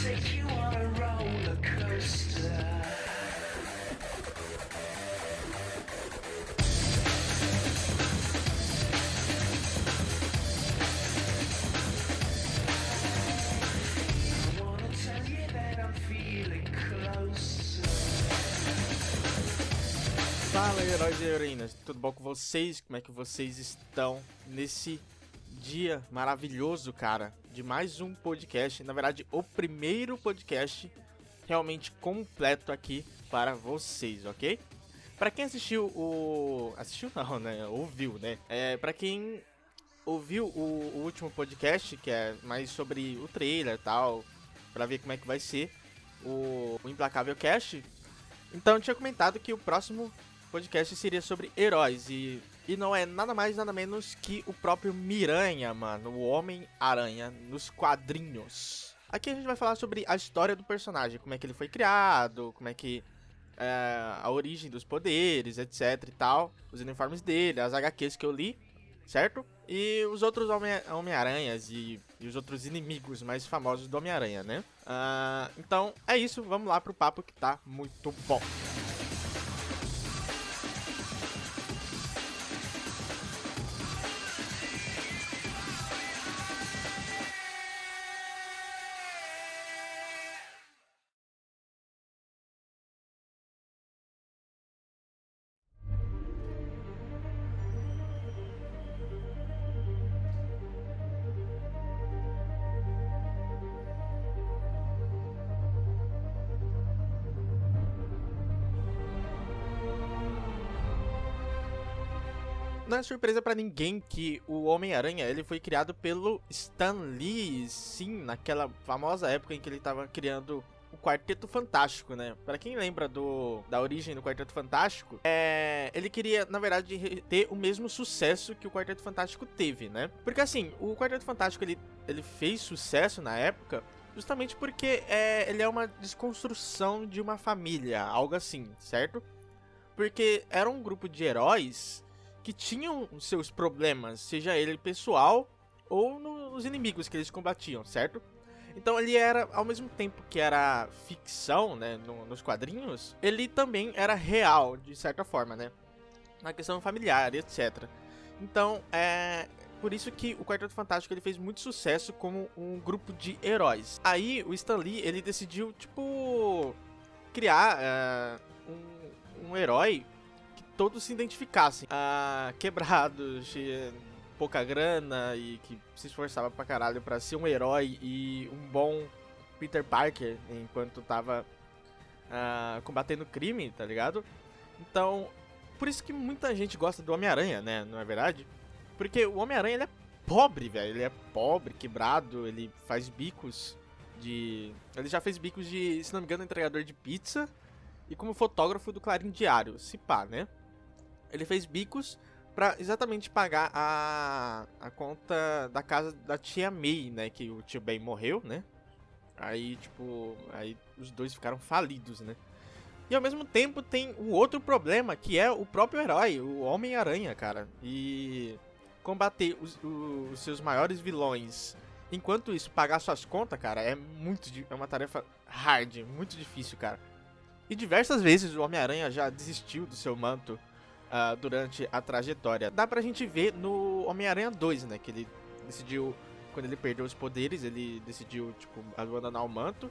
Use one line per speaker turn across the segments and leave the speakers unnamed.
take you on a roller coaster. I wanna tell you that I'm feeling closer.
Fala, heróis e heroínas, tudo bom com vocês? Como é que vocês estão nesse dia maravilhoso, cara, de mais um podcast? Na verdade, o primeiro podcast realmente completo aqui para vocês, ok? Para quem assistiu não, né? Ouviu, né? Para quem ouviu o último podcast, que é mais sobre o trailer e tal, para ver como é que vai ser o Implacável Cast. Então eu tinha comentado que o próximo podcast seria sobre heróis e não é nada mais nada menos que o próprio Miranha, mano, o Homem-Aranha nos quadrinhos. Aqui a gente vai falar sobre a história do personagem, como é que ele foi criado, como é que a origem dos poderes, etc e tal, os uniformes dele, as HQs que eu li, certo? E os outros Homem-Aranhas e os outros inimigos mais famosos do Homem-Aranha, né? Então é isso, vamos lá pro papo que tá muito bom. Não é surpresa pra ninguém que o Homem-Aranha ele foi criado pelo Stan Lee, sim, naquela famosa época em que ele tava criando o Quarteto Fantástico, né? Pra quem lembra da origem do Quarteto Fantástico, ele queria, na verdade, ter o mesmo sucesso que o Quarteto Fantástico teve, né? Porque assim, o Quarteto Fantástico ele fez sucesso na época justamente porque ele é uma desconstrução de uma família, algo assim, certo? Porque era um grupo de heróis que tinham os seus problemas, seja ele pessoal ou nos inimigos que eles combatiam, certo? Então ele era, ao mesmo tempo que era ficção, né, nos quadrinhos, ele também era real, de certa forma, né? Na questão familiar, etc. Então, por isso que o Quarteto Fantástico ele fez muito sucesso como um grupo de heróis. Aí, o Stan Lee, ele decidiu, tipo, criar um herói todos se identificassem. Quebrados, pouca grana e que se esforçava pra caralho pra ser um herói e um bom Peter Parker enquanto tava combatendo crime, tá ligado? Então, por isso que muita gente gosta do Homem-Aranha, né? Não é verdade? Porque o Homem-Aranha, ele é pobre, velho. Ele é pobre, quebrado, ele faz bicos de... Ele já fez bicos de, se não me engano, entregador de pizza e como fotógrafo do Clarim Diário, se pá, né? Ele fez bicos pra exatamente pagar a conta da casa da tia May, né? Que o tio Ben morreu, né? Aí, tipo, aí os dois ficaram falidos, né? E ao mesmo tempo tem o outro problema, que é o próprio herói, o Homem-Aranha, cara. E combater os seus maiores vilões, enquanto isso, pagar suas contas, cara, é uma tarefa hard, muito difícil, cara. E diversas vezes o Homem-Aranha já desistiu do seu manto durante a trajetória. Dá pra gente ver no Homem-Aranha 2, né? Que ele decidiu, quando ele perdeu os poderes, ele decidiu, tipo, abandonar o manto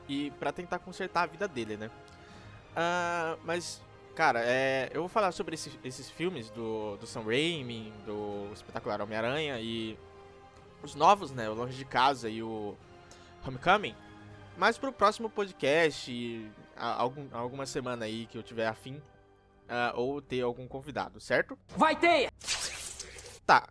e pra tentar consertar a vida dele, né? Mas, cara, eu vou falar sobre esses filmes do Sam Raimi, do Espetacular Homem-Aranha e os novos, né? O Longe de Casa e o Homecoming. Mas pro próximo podcast, alguma semana aí que eu tiver afim, ou ter algum convidado, certo?
Vai ter!
Tá,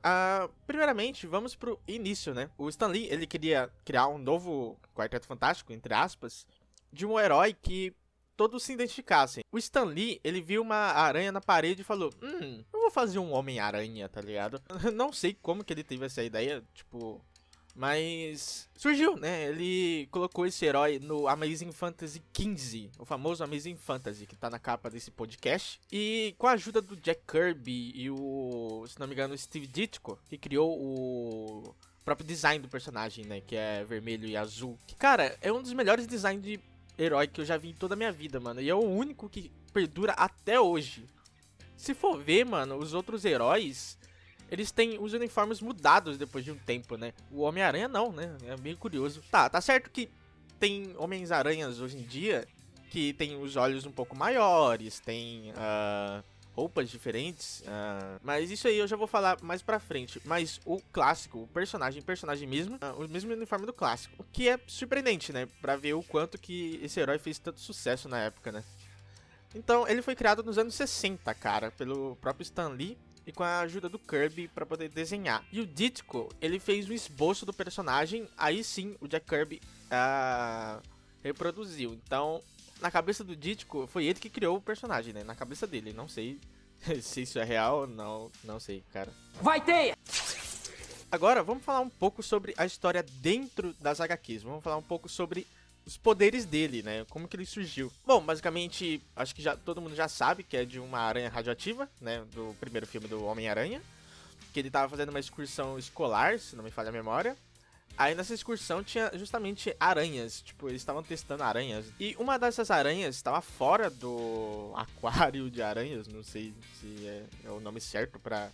primeiramente, vamos pro início, né? O Stan Lee, ele queria criar um novo Quarteto Fantástico, entre aspas, de um herói que todos se identificassem. O Stan Lee, ele viu uma aranha na parede e falou, eu vou fazer um Homem-Aranha, tá ligado? Não sei como que ele teve essa ideia, tipo... Mas surgiu, né? Ele colocou esse herói no Amazing Fantasy XV, o famoso Amazing Fantasy, que tá na capa desse podcast. E com a ajuda do Jack Kirby e se não me engano, o Steve Ditko, que criou próprio design do personagem, né? Que é vermelho e azul. Que, cara, é um dos melhores designs de herói que eu já vi em toda a minha vida, mano. E é o único que perdura até hoje. Se for ver, mano, os outros heróis, eles têm os uniformes mudados depois de um tempo, né? O Homem-Aranha não, né? É meio curioso. Tá certo que tem Homens-Aranhas hoje em dia que tem os olhos um pouco maiores, tem roupas diferentes, mas isso aí eu já vou falar mais pra frente. Mas o clássico, o personagem mesmo, o mesmo uniforme do clássico. O que é surpreendente, né? Pra ver o quanto que esse herói fez tanto sucesso na época, né? Então, ele foi criado nos anos 60, cara, pelo próprio Stan Lee e com a ajuda do Kirby pra poder desenhar. E o Ditko, ele fez um esboço do personagem, aí sim o Jack Kirby reproduziu. Então, na cabeça do Ditko, foi ele que criou o personagem, né? Na cabeça dele, não sei se isso é real, não sei, cara.
Vai ter!
Agora, vamos falar um pouco sobre a história dentro das HQs. Vamos falar um pouco sobre os poderes dele, né? Como que ele surgiu. Bom, basicamente, acho que todo mundo já sabe que é de uma aranha radioativa, né? Do primeiro filme do Homem-Aranha. Que ele tava fazendo uma excursão escolar, se não me falha a memória. Aí nessa excursão tinha justamente aranhas, tipo, eles estavam testando aranhas. E uma dessas aranhas estava fora do aquário de aranhas, não sei se é o nome certo pra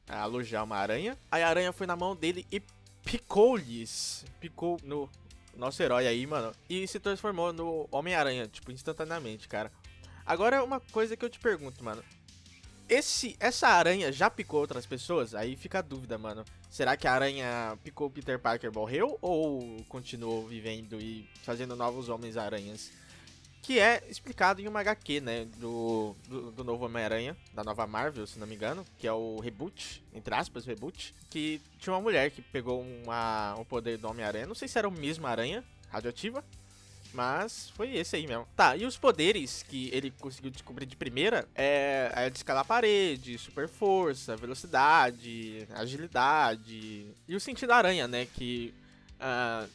alojar uma aranha. Aí a aranha foi na mão dele e picou no nosso herói aí, mano, e se transformou no Homem-Aranha, tipo, instantaneamente, cara. Agora, uma coisa que eu te pergunto, mano. Essa aranha já picou outras pessoas? Aí fica a dúvida, mano. Será que a aranha picou o Peter Parker, morreu? Ou continuou vivendo e fazendo novos Homens-Aranhas? Que é explicado em uma HQ, né? Do novo Homem-Aranha, da nova Marvel, se não me engano. Que é o reboot, entre aspas, reboot. Que tinha uma mulher que pegou o poder do Homem-Aranha. Não sei se era o mesmo aranha radioativa, mas foi esse aí mesmo. Tá, e os poderes que ele conseguiu descobrir de primeira é de escalar a parede, super força, velocidade, agilidade. E o sentido da aranha, né? Que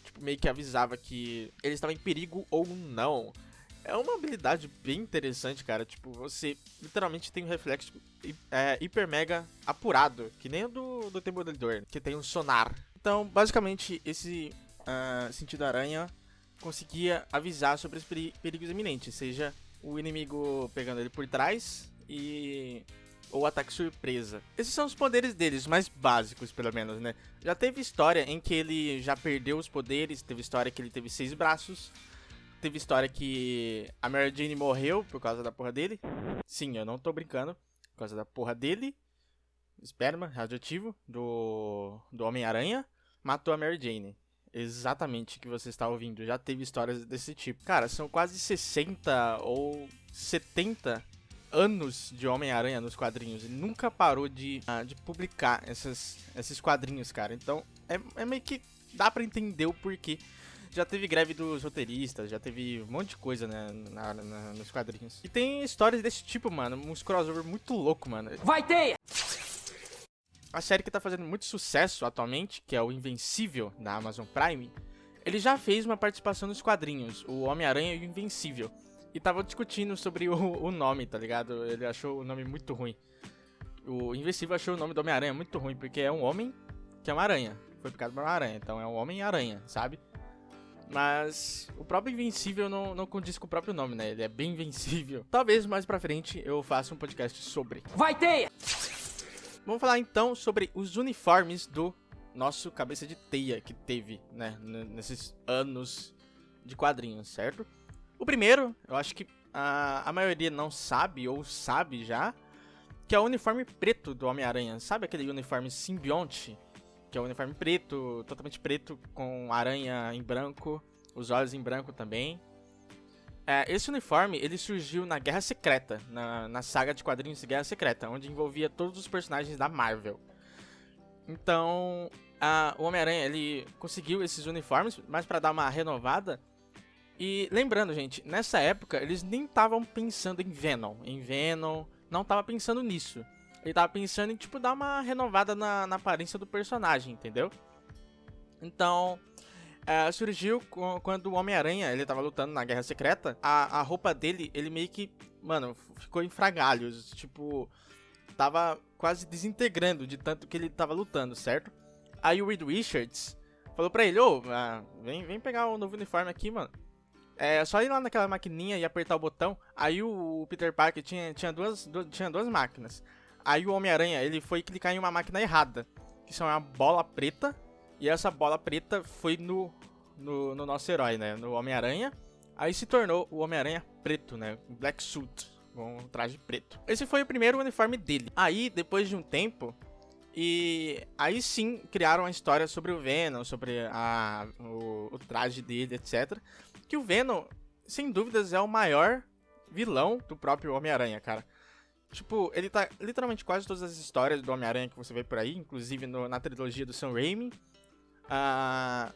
tipo, meio que avisava que ele estava em perigo ou não. É uma habilidade bem interessante, cara. Tipo, você literalmente tem um reflexo hiper mega apurado, que nem o do Demolidor, que tem um sonar. Então, basicamente, esse sentido aranha conseguia avisar sobre os perigos iminentes, seja o inimigo pegando ele por trás ou ataque surpresa. Esses são os poderes deles, mais básicos, pelo menos, né? Já teve história em que ele já perdeu os poderes, teve história que ele teve 6 braços. Teve história que a Mary Jane morreu por causa da porra dele. Sim, eu não tô brincando. Por causa da porra dele. Esperma radioativo do Homem-Aranha. Matou a Mary Jane. Exatamente o que você está ouvindo. Já teve histórias desse tipo. Cara, são quase 60 ou 70 anos de Homem-Aranha nos quadrinhos. Ele nunca parou de publicar esses quadrinhos, cara. Então, é meio que dá pra entender o porquê. Já teve greve dos roteiristas, já teve um monte de coisa, né, nos quadrinhos. E tem histórias desse tipo, mano, uns crossover muito louco, mano.
Vai ter!
A série que tá fazendo muito sucesso atualmente, que é o Invencível, da Amazon Prime, ele já fez uma participação nos quadrinhos, o Homem-Aranha e o Invencível. E tava discutindo sobre o nome, tá ligado? Ele achou o nome muito ruim. O Invencível achou o nome do Homem-Aranha muito ruim, porque é um homem que é uma aranha. Foi picado por uma aranha, então é um Homem-Aranha, sabe? Mas o próprio Invencível não condiz com o próprio nome, né? Ele é bem invencível. Talvez mais pra frente eu faça um podcast sobre.
Vai ter!
Vamos falar então sobre os uniformes do nosso cabeça de teia que teve, né? Nesses anos de quadrinhos, certo? O primeiro, eu acho que a maioria não sabe ou sabe já, que é o uniforme preto do Homem-Aranha. Sabe aquele uniforme simbionte? Que é um uniforme preto, totalmente preto, com aranha em branco, os olhos em branco também. Esse uniforme, ele surgiu na Guerra Secreta, na saga de quadrinhos de Guerra Secreta, onde envolvia todos os personagens da Marvel. Então, o Homem-Aranha, ele conseguiu esses uniformes, mas para dar uma renovada. E lembrando, gente, nessa época, eles nem estavam pensando em Venom, não tava pensando nisso. Ele tava pensando em, tipo, dar uma renovada na aparência do personagem, entendeu? Então, surgiu quando o Homem-Aranha, ele tava lutando na Guerra Secreta. A roupa dele, ele meio que, mano, ficou em frangalhos. Tipo, tava quase desintegrando de tanto que ele tava lutando, certo? Aí o Reed Richards falou pra ele, vem pegar o novo uniforme aqui, mano. É só ir lá naquela maquininha e apertar o botão. Aí o Peter Parker tinha duas máquinas. Aí o Homem-Aranha, ele foi clicar em uma máquina errada, que são uma bola preta. E essa bola preta foi no nosso herói, né? No Homem-Aranha. Aí se tornou o Homem-Aranha preto, né? Black Suit, com um traje preto. Esse foi o primeiro uniforme dele. Aí, depois de um tempo, aí sim criaram a história sobre o Venom, sobre o traje dele, etc. Que o Venom, sem dúvidas, é o maior vilão do próprio Homem-Aranha, cara. Tipo, ele tá literalmente quase todas as histórias do Homem-Aranha que você vê por aí, inclusive na trilogia do Sam Raimi.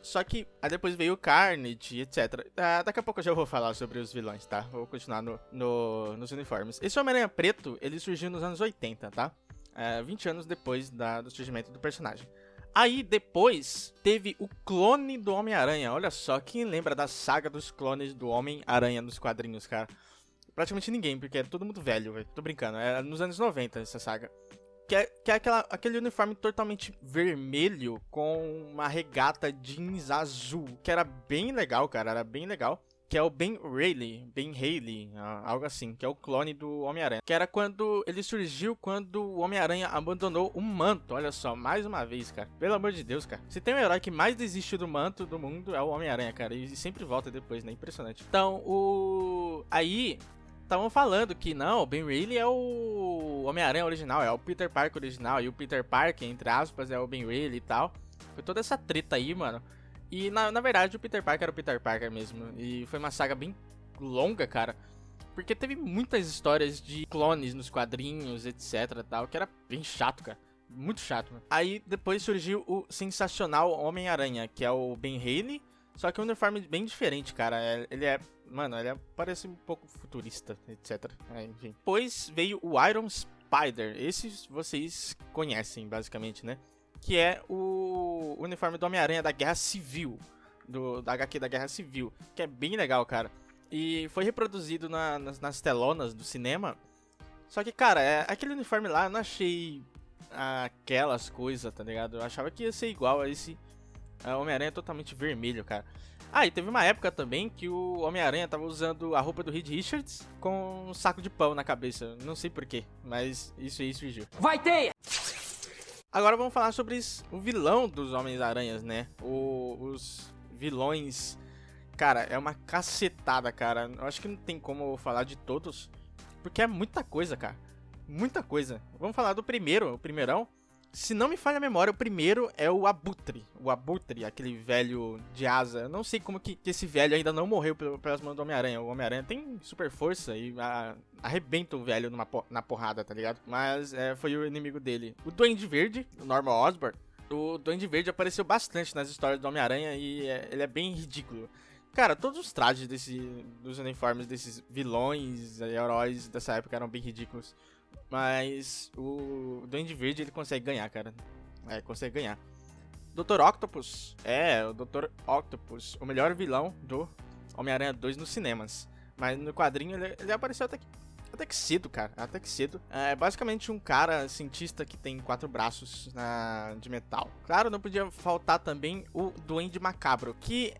Só que aí depois veio o Carnage, etc. Daqui a pouco eu já vou falar sobre os vilões, tá? Vou continuar nos uniformes. Esse Homem-Aranha preto, ele surgiu nos anos 80, tá? 20 anos depois do surgimento do personagem. Aí depois teve o clone do Homem-Aranha. Olha só, quem lembra da saga dos clones do Homem-Aranha nos quadrinhos, cara? Praticamente ninguém, porque é todo mundo velho, velho. Tô brincando, é nos anos 90 essa saga. Que é aquele uniforme totalmente vermelho com uma regata jeans azul. Que era bem legal, cara, era bem legal. Que é o Ben Reilly, algo assim, que é o clone do Homem-Aranha. Que era quando ele surgiu, quando o Homem-Aranha abandonou o manto. Olha só, mais uma vez, cara. Pelo amor de Deus, cara. Se tem um herói que mais desiste do manto do mundo, é o Homem-Aranha, cara. E sempre volta depois, né? Impressionante. Então, aí estavam falando que não, o Ben Reilly é o Homem-Aranha original, é o Peter Parker original. E o Peter Parker, entre aspas, é o Ben Reilly e tal. Foi toda essa treta aí, mano. E na verdade o Peter Parker era o Peter Parker mesmo. E foi uma saga bem longa, cara. Porque teve muitas histórias de clones nos quadrinhos, etc, tal, que era bem chato, cara. Muito chato, mano. Aí depois surgiu o sensacional Homem-Aranha, que é o Ben Reilly. Só que é um uniforme bem diferente, cara. Ele parece um pouco futurista, etc. Enfim. Depois veio o Iron Spider. Esses vocês conhecem, basicamente, né? Que é o uniforme do Homem-Aranha da Guerra Civil, da HQ da Guerra Civil, que é bem legal, cara. E foi reproduzido nas telonas do cinema. Só que, cara, aquele uniforme lá eu não achei aquelas coisas, tá ligado? Eu achava que ia ser igual a esse Homem-Aranha totalmente vermelho, cara. E teve uma época também que o Homem-Aranha tava usando a roupa do Reed Richards com um saco de pão na cabeça. Não sei porquê, mas isso aí surgiu.
Vai ter!
Agora vamos falar sobre o vilão dos Homens-Aranhas, né? Os vilões... Cara, é uma cacetada, cara. Eu acho que não tem como eu falar de todos, porque é muita coisa, cara. Muita coisa. Vamos falar do primeiro, o primeirão. Se não me falha a memória, o primeiro é o Abutre. O Abutre, aquele velho de asa. Eu não sei como que esse velho ainda não morreu pelas mãos do Homem-Aranha. O Homem-Aranha tem super força e arrebenta o velho na porrada, tá ligado? Mas foi o inimigo dele. O Duende Verde, o Norman Osborn. O Duende Verde apareceu bastante nas histórias do Homem-Aranha e ele é bem ridículo. Cara, todos os trajes dos uniformes desses vilões e heróis dessa época eram bem ridículos. Mas o Duende Verde, ele consegue ganhar, cara. Consegue ganhar. Dr. Octopus. O Dr. Octopus. O melhor vilão do Homem-Aranha 2 nos cinemas. Mas no quadrinho ele apareceu até que cedo, cara. Até que cedo. É basicamente um cara cientista que tem 4 braços de metal. Claro, não podia faltar também o Duende Macabro. Que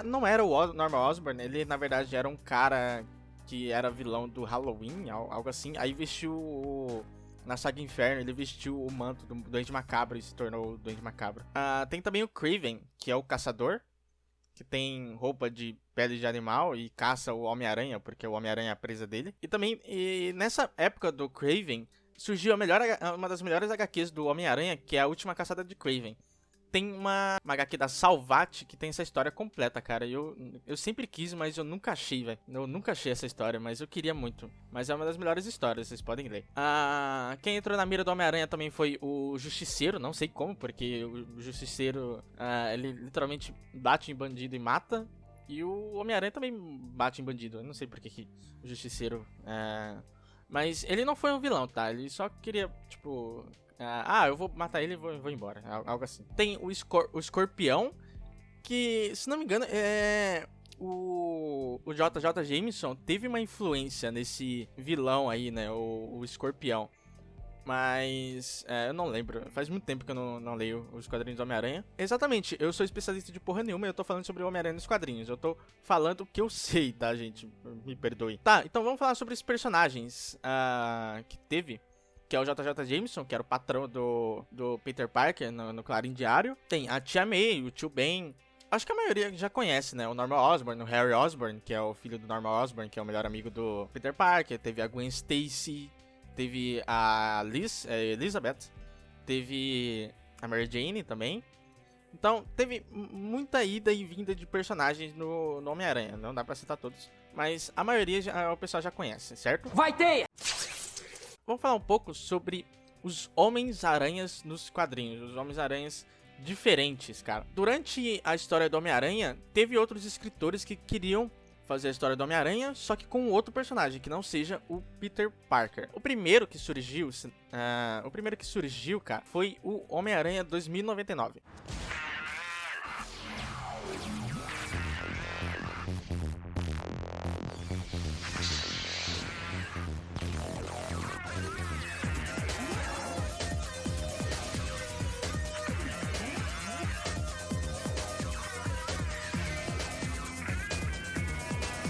não era o Norman Osborn. Ele, na verdade, era um cara que era vilão do Halloween, algo assim. Aí vestiu na saga Inferno, ele vestiu o manto do Duende Macabro e se tornou o Duende Macabro. Tem também o Kraven, que é o caçador, que tem roupa de pele de animal e caça o Homem-Aranha, porque o Homem-Aranha é a presa dele. E também, nessa época do Kraven, surgiu uma das melhores HQs do Homem-Aranha, que é a Última Caçada de Kraven. Tem uma HQ da Salvat que tem essa história completa, cara. Eu sempre quis, mas eu nunca achei, velho. Eu nunca achei essa história, mas eu queria muito. Mas é uma das melhores histórias, vocês podem ler. Quem entrou na mira do Homem-Aranha também foi o Justiceiro, não sei como, porque o Justiceiro, ele literalmente bate em bandido e mata. E o Homem-Aranha também bate em bandido. Eu não sei porque que o Justiceiro... Mas ele não foi um vilão, tá? Ele só queria, tipo... eu vou matar ele e vou embora. Algo assim. Tem o Escorpião, que, se não me engano, o JJ Jameson teve uma influência nesse vilão aí, né? O Escorpião. Mas eu não lembro. Faz muito tempo que eu não leio os quadrinhos do Homem-Aranha. Exatamente, eu sou especialista de porra nenhuma e eu tô falando sobre o Homem-Aranha nos quadrinhos. Eu tô falando o que eu sei, tá, gente? Me perdoe. Tá, então vamos falar sobre os personagens que teve. Que é o JJ Jameson, que era o patrão do Peter Parker no Clarim Diário. Tem a Tia May, o Tio Ben. Acho que a maioria já conhece, né? O Norman Osborn, o Harry Osborn, que é o filho do Norman Osborn, que é o melhor amigo do Peter Parker. Teve a Gwen Stacy, teve a Elizabeth, teve a Mary Jane também. Então, teve muita ida e vinda de personagens no Homem-Aranha. Não dá pra citar todos, mas a maioria o pessoal já conhece, certo?
Vai ter!
Vamos falar um pouco sobre os Homens-Aranhas nos quadrinhos, os Homens-Aranhas diferentes, cara. Durante a história do Homem-Aranha, teve outros escritores que queriam fazer a história do Homem-Aranha, só que com outro personagem, que não seja o Peter Parker. O primeiro que surgiu, cara, foi o Homem-Aranha 2099.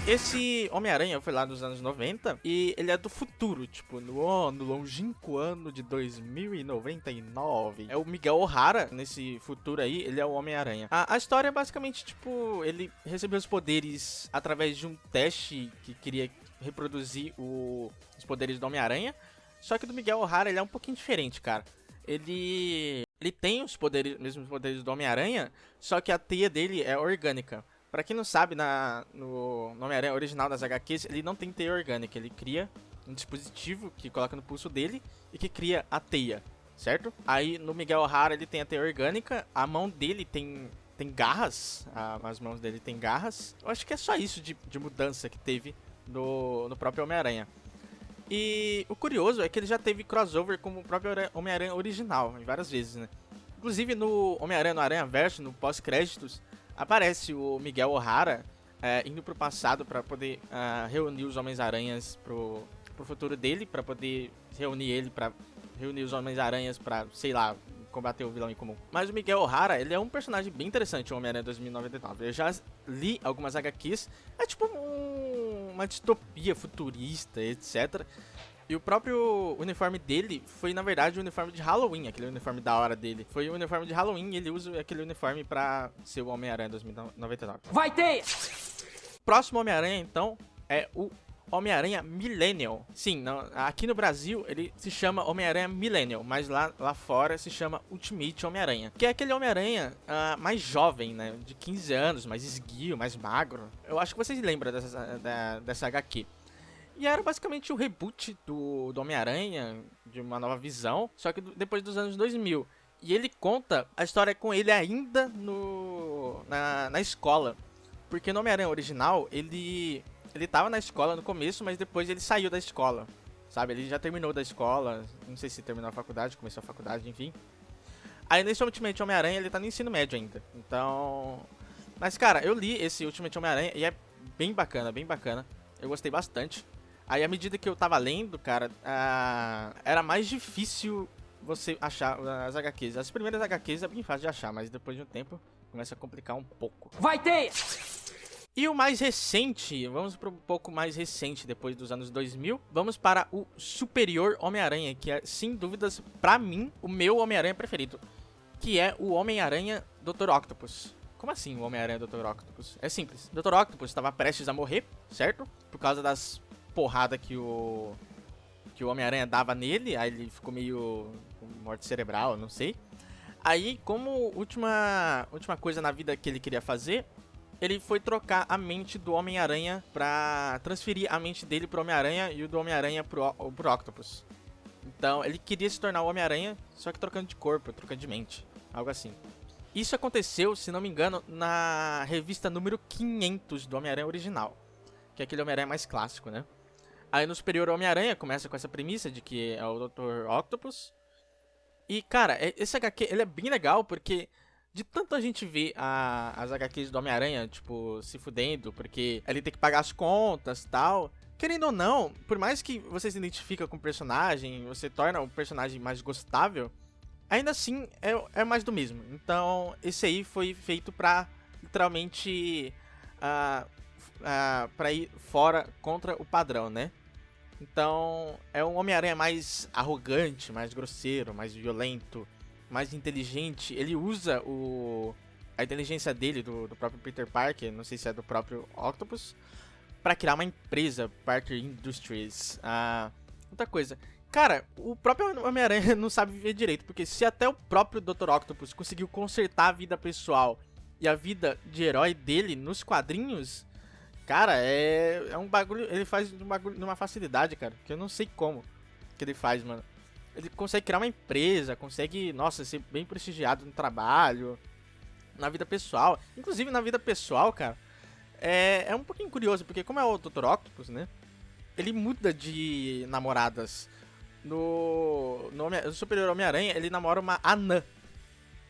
Esse Homem-Aranha foi lá dos anos 90 e ele é do futuro, tipo, no longínquo ano de 2099. É o Miguel O'Hara, nesse futuro aí, ele é o Homem-Aranha. A história é basicamente, tipo, ele recebeu os poderes através de um teste que queria reproduzir os poderes do Homem-Aranha. Só que do Miguel O'Hara ele é um pouquinho diferente, cara. Ele tem os mesmos poderes do Homem-Aranha, só que a teia dele é orgânica. Pra quem não sabe, no Homem-Aranha original das HQs, ele não tem teia orgânica. Ele cria um dispositivo que coloca no pulso dele e que cria a teia, certo? Aí no Miguel O'Hara ele tem a teia orgânica, a mão dele tem garras, as mãos dele tem garras. Eu acho que é só isso de mudança que teve no próprio Homem-Aranha. E o curioso é que ele já teve crossover com o próprio Homem-Aranha original, várias vezes, né? Inclusive no Homem-Aranha, no Aranhaverso, no pós-créditos, aparece o Miguel O'Hara indo pro passado para poder reunir os Homens-Aranhas pro futuro dele, para poder reunir os Homens-Aranhas pra, sei lá, combater o vilão em comum. Mas o Miguel O'Hara, ele é um personagem bem interessante, o Homem-Aranha 2099. Eu já li algumas HQs, é tipo uma distopia futurista, etc. E o próprio uniforme dele foi, na verdade, o uniforme de Halloween, aquele uniforme da hora dele. Foi o uniforme de Halloween e ele usa aquele uniforme pra ser o Homem-Aranha 2099.
Vai ter!
Próximo Homem-Aranha, então, é o Homem-Aranha Millennial. Sim, aqui no Brasil ele se chama Homem-Aranha Millennial, mas lá fora se chama Ultimate Homem-Aranha. Que é aquele Homem-Aranha mais jovem, né? De 15 anos, mais esguio, mais magro. Eu acho que vocês lembram dessa HQ. E era basicamente o reboot do Homem-Aranha, de uma nova visão, só que depois dos anos 2000. E ele conta a história com ele ainda na escola. Porque no Homem-Aranha original, ele tava na escola no começo, mas depois ele saiu da escola, sabe? Ele já terminou da escola, não sei se terminou a faculdade, começou a faculdade, enfim. Aí nesse Ultimate Homem-Aranha ele tá no ensino médio ainda, então... Mas cara, eu li esse Ultimate Homem-Aranha e é bem bacana, eu gostei bastante. Aí à medida que eu tava lendo, cara, era mais difícil você achar as HQs. As primeiras HQs é bem fácil de achar, mas depois de um tempo começa a complicar um pouco.
Vai ter!
E o mais recente, vamos para um pouco mais recente, depois dos anos 2000, vamos para o Superior Homem-Aranha, que é, sem dúvidas, pra mim, o meu Homem-Aranha preferido, que é o Homem-Aranha Dr. Octopus. Como assim o Homem-Aranha Dr. Octopus? É simples, Dr. Octopus estava prestes a morrer, certo? Por causa das porradas que o Homem-Aranha dava nele, aí ele ficou meio com morte cerebral, não sei. Aí, como última coisa na vida que ele queria fazer, ele foi trocar a mente do Homem-Aranha pra transferir a mente dele pro Homem-Aranha e o do Homem-Aranha pro Octopus. Então, ele queria se tornar o Homem-Aranha, só que trocando de corpo, trocando de mente, algo assim. Isso aconteceu, se não me engano, na revista número 500 do Homem-Aranha original, que é aquele Homem-Aranha mais clássico, né? Aí no Superior Homem-Aranha começa com essa premissa de que é o Dr. Octopus. E, cara, esse HQ ele é bem legal porque de tanto a gente ver as HQs do Homem-Aranha, tipo, se fudendo, porque ele tem que pagar as contas e tal, querendo ou não, por mais que você se identifica com o personagem, você torna o personagem mais gostável, ainda assim é mais do mesmo. Então, esse aí foi feito pra, literalmente, pra ir fora contra o padrão, né? Então, é um Homem-Aranha mais arrogante, mais grosseiro, mais violento, mais inteligente. Ele usa a inteligência dele, do próprio Peter Parker, não sei se é do próprio Octopus, pra criar uma empresa, Parker Industries. Outra coisa, cara, o próprio Homem-Aranha não sabe viver direito, porque se até o próprio Dr. Octopus conseguiu consertar a vida pessoal e a vida de herói dele nos quadrinhos, cara, é um bagulho, ele faz um bagulho numa facilidade, cara, que eu não sei como que ele faz, mano. Ele consegue criar uma empresa, consegue, nossa, ser bem prestigiado no trabalho, na vida pessoal. Inclusive, na vida pessoal, cara, é um pouquinho curioso, porque como é o Dr. Octopus, né, ele muda de namoradas. No Superior Homem-Aranha, ele namora uma anã.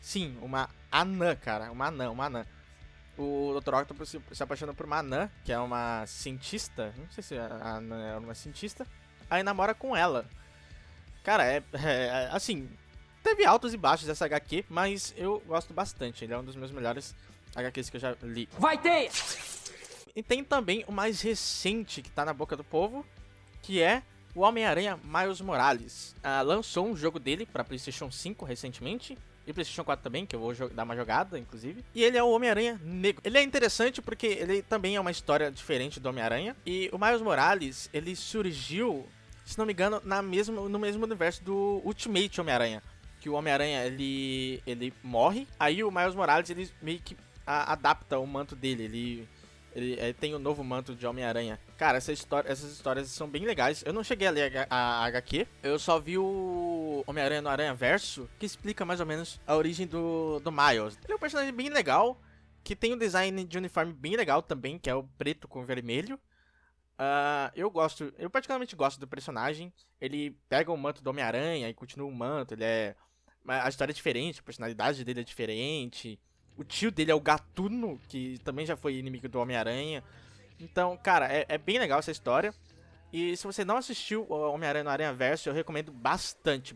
Sim, uma anã, cara, uma anã. O Dr. Octopus se apaixona por uma anã, que é uma cientista. Não sei se a anã é uma cientista. Aí namora com ela. Cara, assim, teve altos e baixos dessa HQ, mas eu gosto bastante. Ele é um dos meus melhores HQs que eu já li.
Vai ter!
E tem também o mais recente que tá na boca do povo, que é o Homem-Aranha Miles Morales. Lançou um jogo dele pra PlayStation 5 recentemente. E PlayStation 4 também, que eu vou dar uma jogada, inclusive. E ele é o Homem-Aranha negro. Ele é interessante porque ele também é uma história diferente do Homem-Aranha. E o Miles Morales, ele surgiu, se não me engano, no mesmo universo do Ultimate Homem-Aranha. Que o Homem-Aranha, ele morre. Aí o Miles Morales, ele meio que adapta o manto dele. Ele tem o novo manto de Homem-Aranha. Cara, essas histórias são bem legais. Eu não cheguei a ler a HQ. Eu só vi o Homem-Aranha no Aranha-Verso, que explica mais ou menos a origem do Miles. Ele é um personagem bem legal, que tem um design de uniforme bem legal também, que é o preto com vermelho. Eu particularmente gosto do personagem. Ele pega o manto do Homem-Aranha e continua o manto. A história é diferente, a personalidade dele é diferente. O tio dele é o Gatuno, que também já foi inimigo do Homem-Aranha. Então, cara, é bem legal essa história. E se você não assistiu o Homem-Aranha no Aranha-Verso, eu recomendo bastante.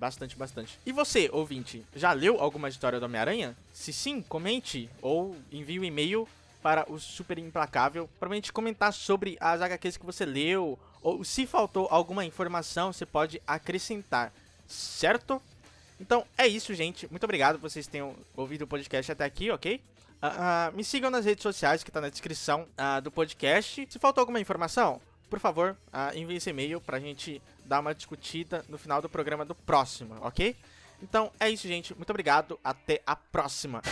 E você, ouvinte, já leu alguma história do Homem-Aranha? Se sim, comente ou envie um e-mail para o Super Implacável pra gente comentar sobre as HQs que você leu. Ou se faltou alguma informação, você pode acrescentar, certo? Então é isso, gente. Muito obrigado por vocês terem ouvido o podcast até aqui, ok? Me sigam nas redes sociais que tá na descrição do podcast. Se faltou alguma informação, por favor, envie esse e-mail pra gente dar uma discutida no final do programa do próximo, ok? Então é isso, gente. Muito obrigado. Até a próxima.